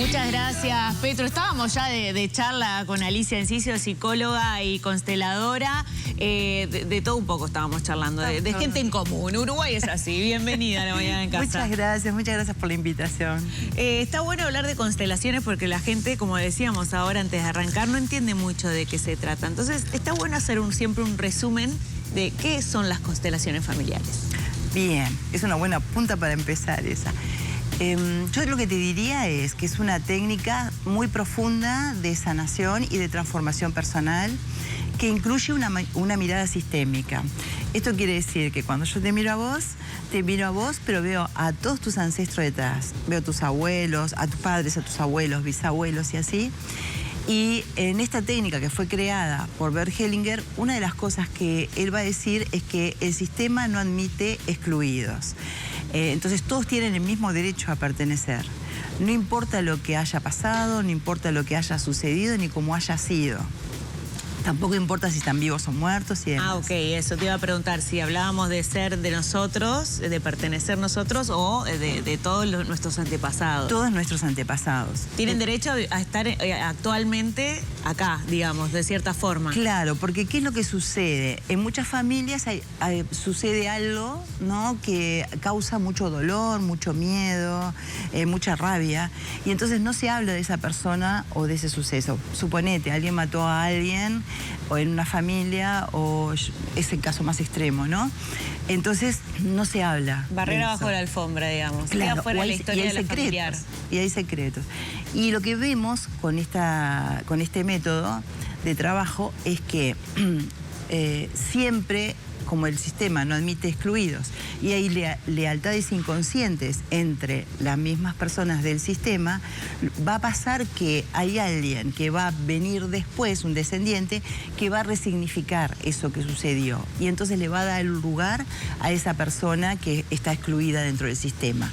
Muchas gracias, Petro. Estábamos ya de charla con Alicia Enciso, psicóloga y consteladora. De todo un poco estábamos charlando, de gente en común. Uruguay es así. Bienvenida a La Mañana en Casa. Muchas gracias por la invitación. Está bueno hablar de constelaciones porque la gente, como decíamos ahora antes de arrancar, no entiende mucho de qué se trata. Entonces, está bueno hacer siempre un resumen de qué son las constelaciones familiares. Bien, es una buena punta para empezar esa. Yo lo que te diría es que es una técnica muy profunda de sanación y de transformación personal que incluye una mirada sistémica. Esto quiere decir que cuando yo te miro a vos, pero veo a todos tus ancestros detrás. Veo a tus abuelos, a tus padres, a tus abuelos, bisabuelos y así. Y en esta técnica que fue creada por Bert Hellinger, una de las cosas que él va a decir es que el sistema no admite excluidos. Entonces todos tienen el mismo derecho a pertenecer. No importa lo que haya pasado, no importa lo que haya sucedido, ni cómo haya sido. Tampoco importa si están vivos o muertos y demás. Ah, ok, eso te iba a preguntar, si hablábamos de ser de nosotros, de pertenecer nosotros o de todos nuestros antepasados. Todos nuestros antepasados. Tienen derecho a estar actualmente acá, digamos, de cierta forma. Claro, porque ¿qué es lo que sucede? En muchas familias sucede algo, ¿no?, que causa mucho dolor, mucho miedo, mucha rabia, y entonces no se habla de esa persona o de ese suceso. Suponete, alguien mató a alguien o en una familia, o es el caso más extremo, ¿no? Entonces no se habla. Barrera bajo la alfombra, digamos. Claro, fuera de la historia de la familiar. Y hay secretos. Y lo que vemos con este método de trabajo es que siempre, como el sistema no admite excluidos y hay lealtades inconscientes entre las mismas personas del sistema, va a pasar que hay alguien que va a venir después, un descendiente, que va a resignificar eso que sucedió y entonces le va a dar lugar a esa persona que está excluida dentro del sistema.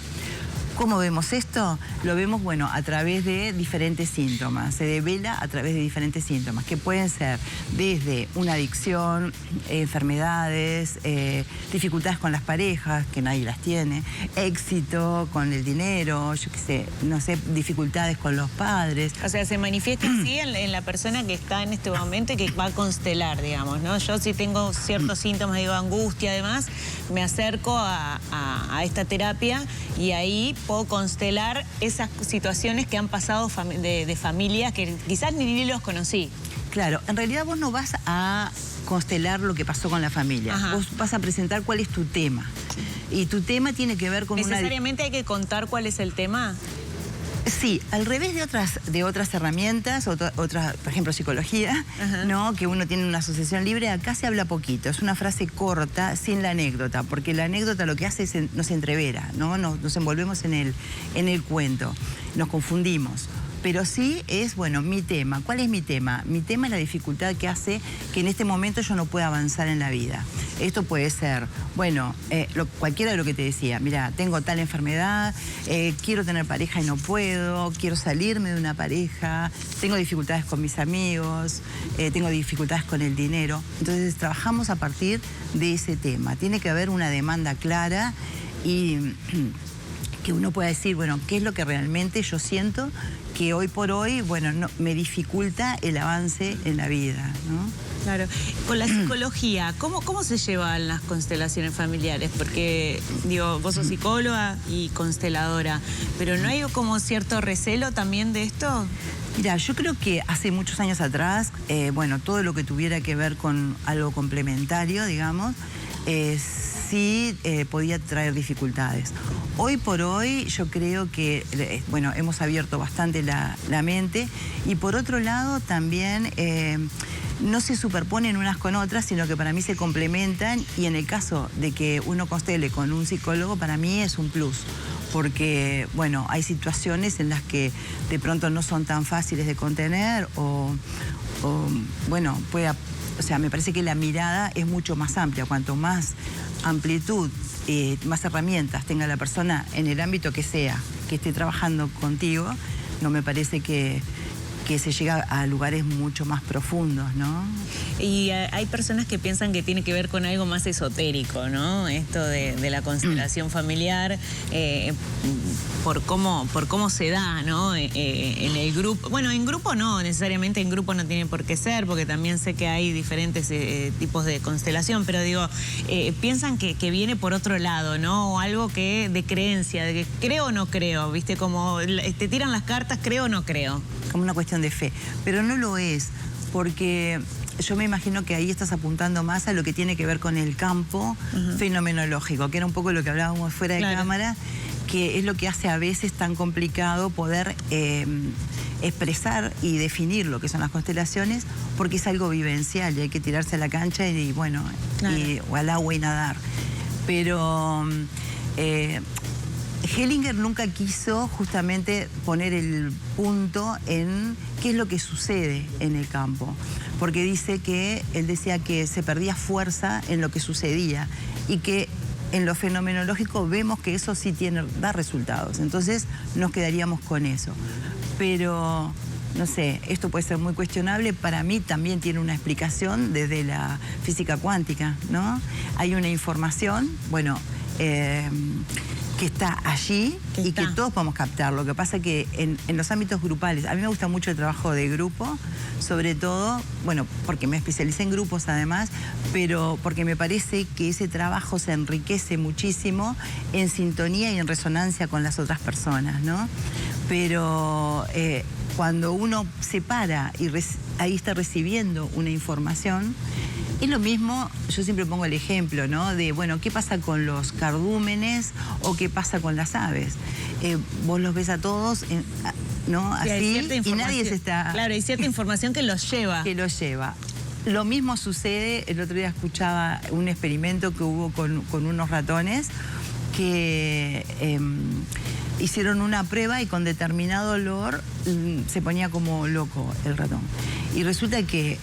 ¿Cómo vemos esto? Lo vemos, bueno, a través de diferentes síntomas. Se devela a través de diferentes síntomas, que pueden ser desde una adicción, enfermedades, dificultades con las parejas, que nadie las tiene, éxito con el dinero, yo qué sé, no sé, dificultades con los padres. O sea, se manifiesta así en la persona que está en este momento y que va a constelar, digamos, ¿no? Yo si tengo ciertos síntomas, digo, angustia, además, me acerco a esta terapia y ahí puedo constelar esas situaciones que han pasado de familias que quizás ni los conocí. Claro, en realidad vos no vas a constelar lo que pasó con la familia. Ajá. Vos vas a presentar cuál es tu tema. Y tu tema tiene que ver con ¿Necesariamente hay que contar cuál es el tema? Sí, al revés de otras herramientas, otras, por ejemplo, psicología, ¿no?, que uno tiene una asociación libre, acá se habla poquito, es una frase corta, sin la anécdota, porque la anécdota lo que hace es nos entrevera, ¿no? Nos envolvemos en el cuento, nos confundimos. Pero sí es, bueno, mi tema. ¿Cuál es mi tema? Mi tema es la dificultad que hace que en este momento yo no pueda avanzar en la vida. Esto puede ser, bueno, cualquiera de lo que te decía. Mira, tengo tal enfermedad, quiero tener pareja y no puedo, quiero salirme de una pareja, tengo dificultades con mis amigos, tengo dificultades con el dinero. Entonces trabajamos a partir de ese tema. Tiene que haber una demanda clara y que uno pueda decir, bueno, ¿qué es lo que realmente yo siento que hoy por hoy, bueno, no, me dificulta el avance en la vida, ¿no? Claro. Con la psicología, ¿cómo se llevan las constelaciones familiares? Porque, digo, vos sos psicóloga y consteladora, pero ¿no hay como cierto recelo también de esto? Mira, yo creo que hace muchos años atrás, bueno, todo lo que tuviera que ver con algo complementario, digamos, sí podía traer dificultades. Hoy por hoy yo creo que, bueno, hemos abierto bastante la mente y por otro lado también no se superponen unas con otras, sino que para mí se complementan y en el caso de que uno constele con un psicólogo, para mí es un plus. Porque, bueno, hay situaciones en las que de pronto no son tan fáciles de contener o bueno, o sea, me parece que la mirada es mucho más amplia. Cuanto más amplitud, más herramientas tenga la persona en el ámbito que sea, que esté trabajando contigo, no me parece que que se llega a lugares mucho más profundos, ¿no? Y hay personas que piensan que tiene que ver con algo más esotérico, ¿no? Esto de la constelación familiar, por cómo se da, ¿no? En el grupo. Bueno, en grupo no, necesariamente en grupo no tiene por qué ser, porque también sé que hay diferentes tipos de constelación, pero digo, piensan que viene por otro lado, ¿no? O algo que de creencia, de que creo o no creo, ¿viste? Como te tiran las cartas, creo o no creo. Como una cuestión de fe, pero no lo es, porque yo me imagino que ahí estás apuntando más a lo que tiene que ver con el campo fenomenológico, que era un poco lo que hablábamos fuera de cámara, que es lo que hace a veces tan complicado poder expresar y definir lo que son las constelaciones, porque es algo vivencial y hay que tirarse a la cancha y bueno, o al agua y nadar. Pero Hellinger nunca quiso justamente poner el punto en qué es lo que sucede en el campo, porque dice que él decía que se perdía fuerza en lo que sucedía y que en lo fenomenológico vemos que eso sí da resultados, entonces nos quedaríamos con eso. Pero no sé, esto puede ser muy cuestionable, para mí también tiene una explicación desde la física cuántica, ¿no? Hay una información, bueno, que está allí y que todos podemos captar. Lo que pasa que en los ámbitos grupales, a mí me gusta mucho el trabajo de grupo, sobre todo, bueno, porque me especialicé en grupos además, pero porque me parece que ese trabajo se enriquece muchísimo en sintonía y en resonancia con las otras personas, ¿no? Pero cuando uno se para y ahí está recibiendo una información, es lo mismo, yo siempre pongo el ejemplo, ¿no? De, bueno, ¿qué pasa con los cardúmenes o qué pasa con las aves? Vos los ves a todos, ¿no? Así, y nadie se está... Claro, hay cierta información que los lleva. Que los lleva. Lo mismo sucede, el otro día escuchaba un experimento que hubo con unos ratones que hicieron una prueba y con determinado olor se ponía como loco el ratón. Y resulta que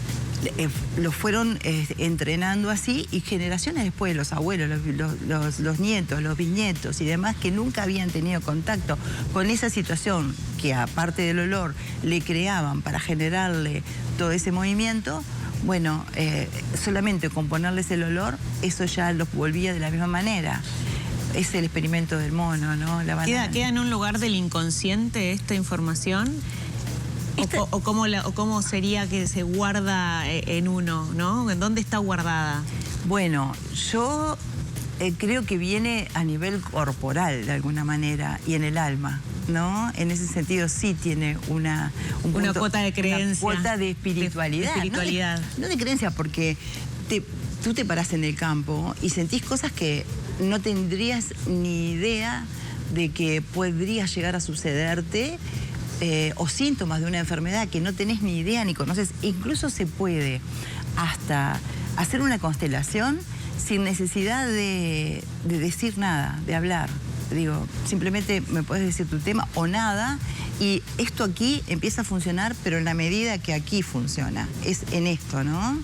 los fueron entrenando así y generaciones después, los abuelos, los nietos, los bisnietos y demás que nunca habían tenido contacto con esa situación que aparte del olor le creaban para generarle todo ese movimiento, bueno, solamente con ponerles el olor, eso ya los volvía de la misma manera. Es el experimento del mono, ¿no? ¿Queda en un lugar del inconsciente esta información? ¿O cómo sería que se guarda en uno, ¿no? ¿En dónde está guardada? Bueno, yo creo que viene a nivel corporal de alguna manera y en el alma, ¿no? En ese sentido sí tiene una cuota de creencia. Una cuota de espiritualidad. De espiritualidad. No de creencia, porque tú te parás en el campo y sentís cosas que no tendrías ni idea de que podría llegar a sucederte, o síntomas de una enfermedad que no tenés ni idea ni conoces. Incluso se puede hasta hacer una constelación sin necesidad de decir nada, de hablar. Digo, simplemente me puedes decir tu tema o nada, y esto aquí empieza a funcionar, pero en la medida que aquí funciona. Es en esto, ¿no?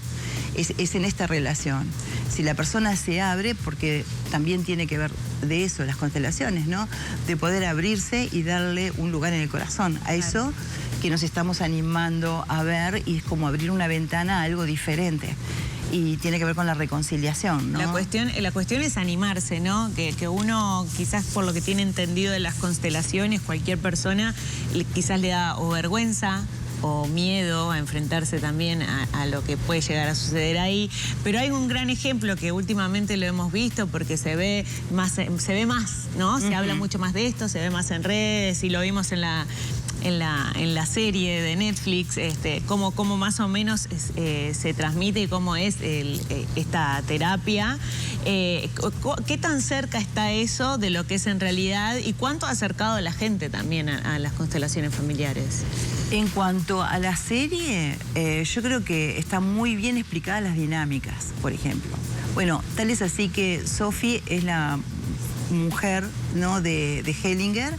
Es en esta relación. Si la persona se abre, porque también tiene que ver de eso, las constelaciones, ¿no? De poder abrirse y darle un lugar en el corazón a eso que nos estamos animando a ver, y es como abrir una ventana a algo diferente. Y tiene que ver con la reconciliación, ¿no? La cuestión es animarse, ¿no? Que uno, quizás por lo que tiene entendido de las constelaciones, cualquier persona quizás le da o vergüenza o miedo a enfrentarse también a lo que puede llegar a suceder ahí. Pero hay un gran ejemplo que últimamente lo hemos visto porque se ve más, ¿no? Se habla mucho más de esto, se ve más en redes, y lo vimos en la serie de Netflix, cómo más o menos se transmite y cómo es esta terapia. ¿Qué tan cerca está eso de lo que es en realidad y cuánto ha acercado a la gente también a las constelaciones familiares? En cuanto a la serie, yo creo que están muy bien explicadas las dinámicas, por ejemplo. Bueno, tal es así que Sophie es la mujer, ¿no?, de Hellinger,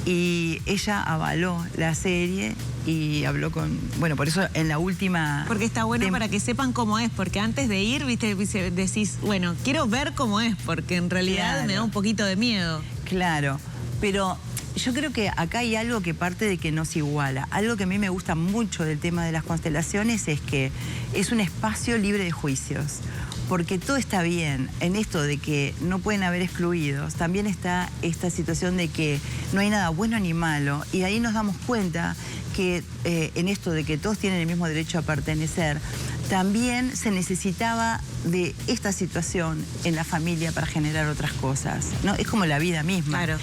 y ella avaló la serie y habló con... Bueno, por eso en la última... Porque está bueno para que sepan cómo es, porque antes de ir, viste, decís, bueno, quiero ver cómo es, porque en realidad me da un poquito de miedo. Claro, pero yo creo que acá hay algo que parte de que nos iguala. Algo que a mí me gusta mucho del tema de las constelaciones es que es un espacio libre de juicios. Porque todo está bien en esto de que no pueden haber excluidos. También está esta situación de que no hay nada bueno ni malo. Y ahí nos damos cuenta que en esto de que todos tienen el mismo derecho a pertenecer, también se necesitaba de esta situación en la familia para generar otras cosas, ¿no? Es como la vida misma. Claro.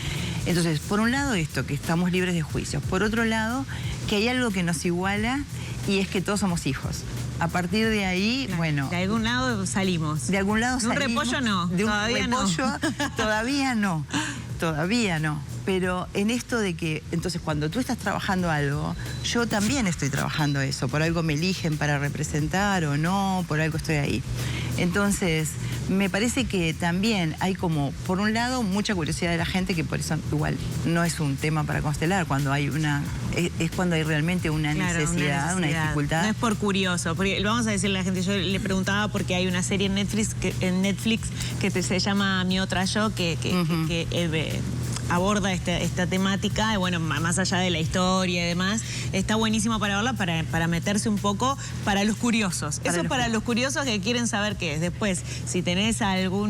Entonces, por un lado esto, que estamos libres de juicios. Por otro lado, que hay algo que nos iguala y es que todos somos hijos. A partir de ahí, Claro. bueno... De algún lado salimos. De algún lado salimos. De un repollo no. De un Todavía repollo no. todavía no. Todavía no. Pero en esto de que, entonces, cuando tú estás trabajando algo, yo también estoy trabajando eso. Por algo me eligen para representar o no, por algo estoy ahí. Entonces, me parece que también hay como, por un lado, mucha curiosidad de la gente, que por eso igual no es un tema para constelar, cuando hay una... Es cuando hay realmente una necesidad, una dificultad. No es por curioso, porque vamos a decirle a la gente, yo le preguntaba porque hay una serie en Netflix que se llama Mi Otra Yo, que aborda esta temática, y bueno, más allá de la historia y demás, está buenísimo para verla, para meterse un poco para los curiosos. Eso es para los curiosos que quieren saber qué es. Después, si tenés algo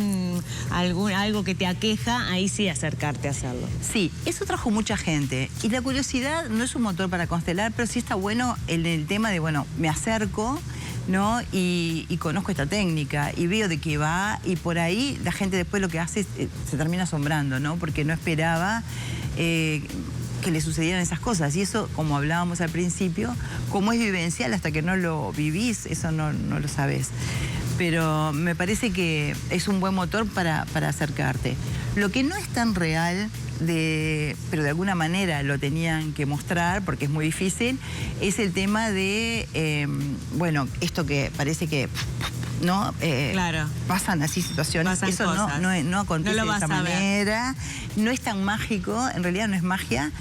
que te aqueja, ahí sí acercarte a hacerlo. Sí, eso trajo mucha gente. Y la curiosidad no es un motor para constelar, pero sí está bueno en el tema de, bueno, me acerco, ¿no? Y conozco esta técnica y veo de qué va, y por ahí la gente después lo que hace es, se termina asombrando, ¿no? Porque no esperaba que le sucedieran esas cosas. Y eso, como hablábamos al principio, como es vivencial, hasta que no lo vivís, eso no lo sabés. Pero me parece que es un buen motor para acercarte. Lo que no es tan real, pero de alguna manera lo tenían que mostrar, porque es muy difícil, es el tema de, bueno, esto que parece que... ¿no? Claro. Pasan así situaciones. Pasan eso cosas. no acontece No lo de esa manera. No es tan mágico, en realidad no es magia,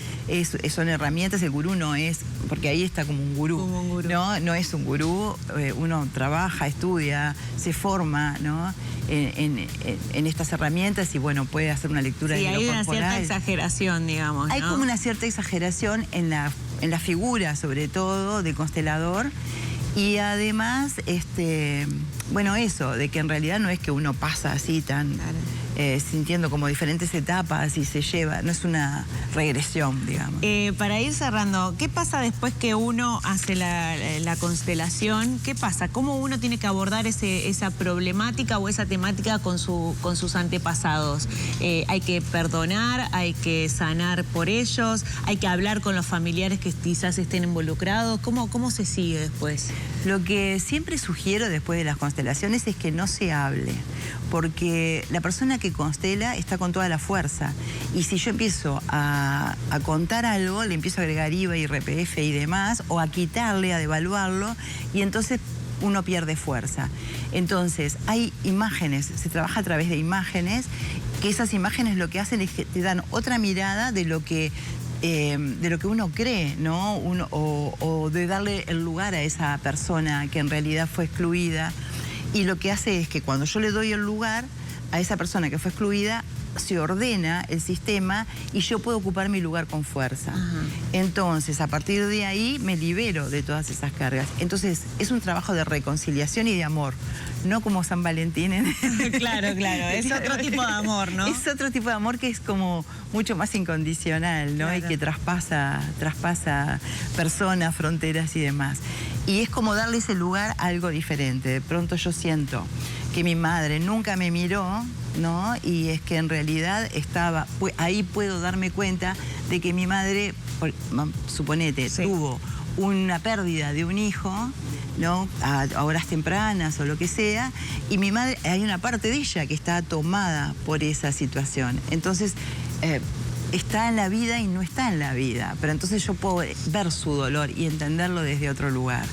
son herramientas. El gurú no es, porque ahí está como un gurú. Como un gurú. No es un gurú. Uno trabaja, estudia, se forma, ¿no? En estas herramientas, y bueno, puede hacer una lectura de lo corporal. Sí, hay una cierta exageración, digamos, ¿no? Hay como una cierta exageración en la figura, sobre todo, del constelador. Y además, bueno, eso, de que en realidad no es que uno pasa así tan... Claro. Sintiendo como diferentes etapas y se lleva, no es una regresión, digamos. Para ir cerrando, ¿qué pasa después que uno hace la constelación? ¿Qué pasa? ¿Cómo uno tiene que abordar esa problemática o esa temática con sus antepasados? ¿Hay que perdonar? ¿Hay que sanar por ellos? ¿Hay que hablar con los familiares que quizás estén involucrados? ¿Cómo se sigue después? Lo que siempre sugiero después de las constelaciones es que no se hable, porque la persona que constela está con toda la fuerza. Y si yo empiezo a contar algo, le empiezo a agregar IVA, IRPF y demás, o a quitarle, a devaluarlo, y entonces uno pierde fuerza. Entonces, hay imágenes, se trabaja a través de imágenes, que esas imágenes lo que hacen es que te dan otra mirada de lo que uno cree, ¿no? O de darle el lugar a esa persona que en realidad fue excluida. Y lo que hace es que cuando yo le doy el lugar a esa persona que fue excluida, se ordena el sistema y yo puedo ocupar mi lugar con fuerza. Ajá. Entonces, a partir de ahí me libero de todas esas cargas. Entonces, es un trabajo de reconciliación y de amor, no como San Valentín. Claro, es otro tipo de amor, ¿no? Es otro tipo de amor que es como mucho más incondicional, ¿no? Claro. Y que traspasa personas, fronteras y demás. Y es como darle ese lugar a algo diferente. De pronto yo siento que mi madre nunca me miró, ¿no? Y es que en realidad ahí puedo darme cuenta de que mi madre, suponete, sí, tuvo una pérdida de un hijo, ¿no? A horas tempranas o lo que sea, y mi madre, hay una parte de ella que está tomada por esa situación. Entonces, está en la vida y no está en la vida, pero entonces yo puedo ver su dolor y entenderlo desde otro lugar.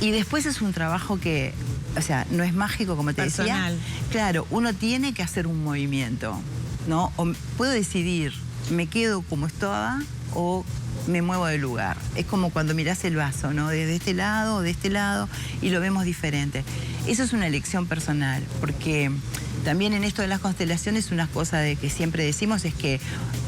Y después es un trabajo que, o sea, no es mágico, como te personal. Decía. Claro, uno tiene que hacer un movimiento, ¿no? O puedo decidir, me quedo como estaba o me muevo del lugar. Es como cuando mirás el vaso, ¿no? Desde este lado o de este lado, y lo vemos diferente. Eso es una elección personal, porque También en esto de las constelaciones, una cosa de que siempre decimos es que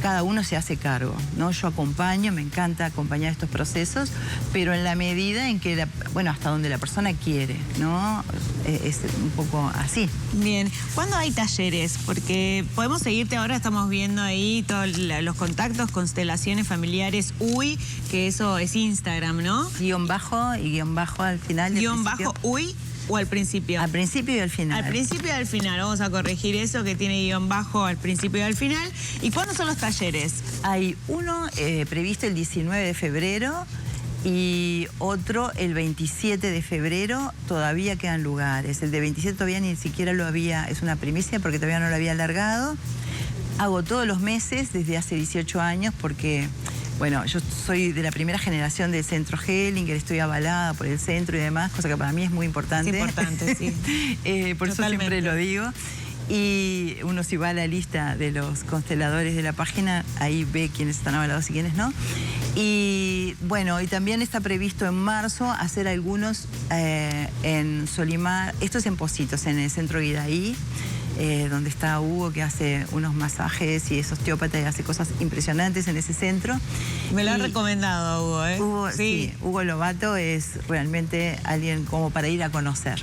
cada uno se hace cargo, ¿no? Yo acompaño, me encanta acompañar estos procesos, pero en la medida en que, hasta donde la persona quiere, ¿no? Es un poco así. Bien, ¿cuándo hay talleres? Porque podemos seguirte ahora, estamos viendo ahí todos los contactos, constelaciones familiares, uy, que eso es Instagram, ¿no? Guión bajo al final. Guión bajo, uy. ¿O al principio? Al principio y al final. Al principio y al final. Vamos a corregir eso, que tiene guión bajo al principio y al final. ¿Y cuándo son los talleres? Hay uno previsto el 19 de febrero y otro el 27 de febrero. Todavía quedan lugares. El de 27 todavía ni siquiera lo había, es una primicia porque todavía no lo había alargado. Hago todos los meses desde hace 18 años porque... Bueno, yo soy de la primera generación del Centro Hellinger, estoy avalada por el centro y demás, cosa que para mí es muy importante. Es importante, sí. Por eso siempre lo digo. Y uno si va a la lista de los consteladores de la página, ahí ve quiénes están avalados y quiénes no. Y bueno, y también está previsto en marzo hacer algunos en Solimar, esto es en Positos, en el Centro Guidaí. Donde está Hugo, que hace unos masajes y es osteópata y hace cosas impresionantes en ese centro. Me lo ha recomendado Hugo, ¿eh? Hugo, sí, Hugo Lobato es realmente alguien como para ir a conocer.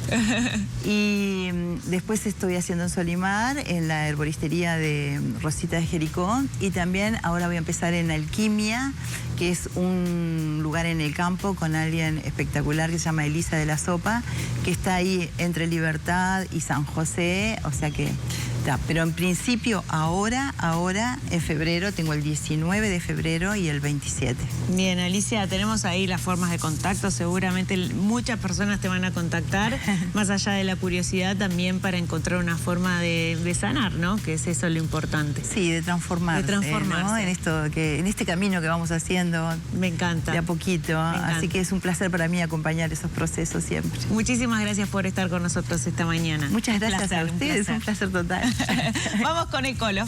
Y después estoy haciendo en Solimar, en la herboristería de Rosita de Jericó, y también ahora voy a empezar en Alquimia, que es un lugar en el campo con alguien espectacular que se llama Elisa de la Sopa, que está ahí entre Libertad y San José, o sea que está. Pero en principio ahora en febrero, tengo el 19 de febrero y el 27. Bien, Alicia, tenemos ahí las formas de contacto, seguramente muchas personas te van a contactar, más allá de la curiosidad también para encontrar una forma de sanar, ¿no? Que es eso lo importante. Sí, de transformarse. De transformarse. ¿No? En este camino que vamos haciendo. Me encanta. De a poquito. Así que es un placer para mí acompañar esos procesos siempre. Muchísimas gracias por estar con nosotros esta mañana. Muchas gracias a ustedes, un placer total. Vamos con el colo.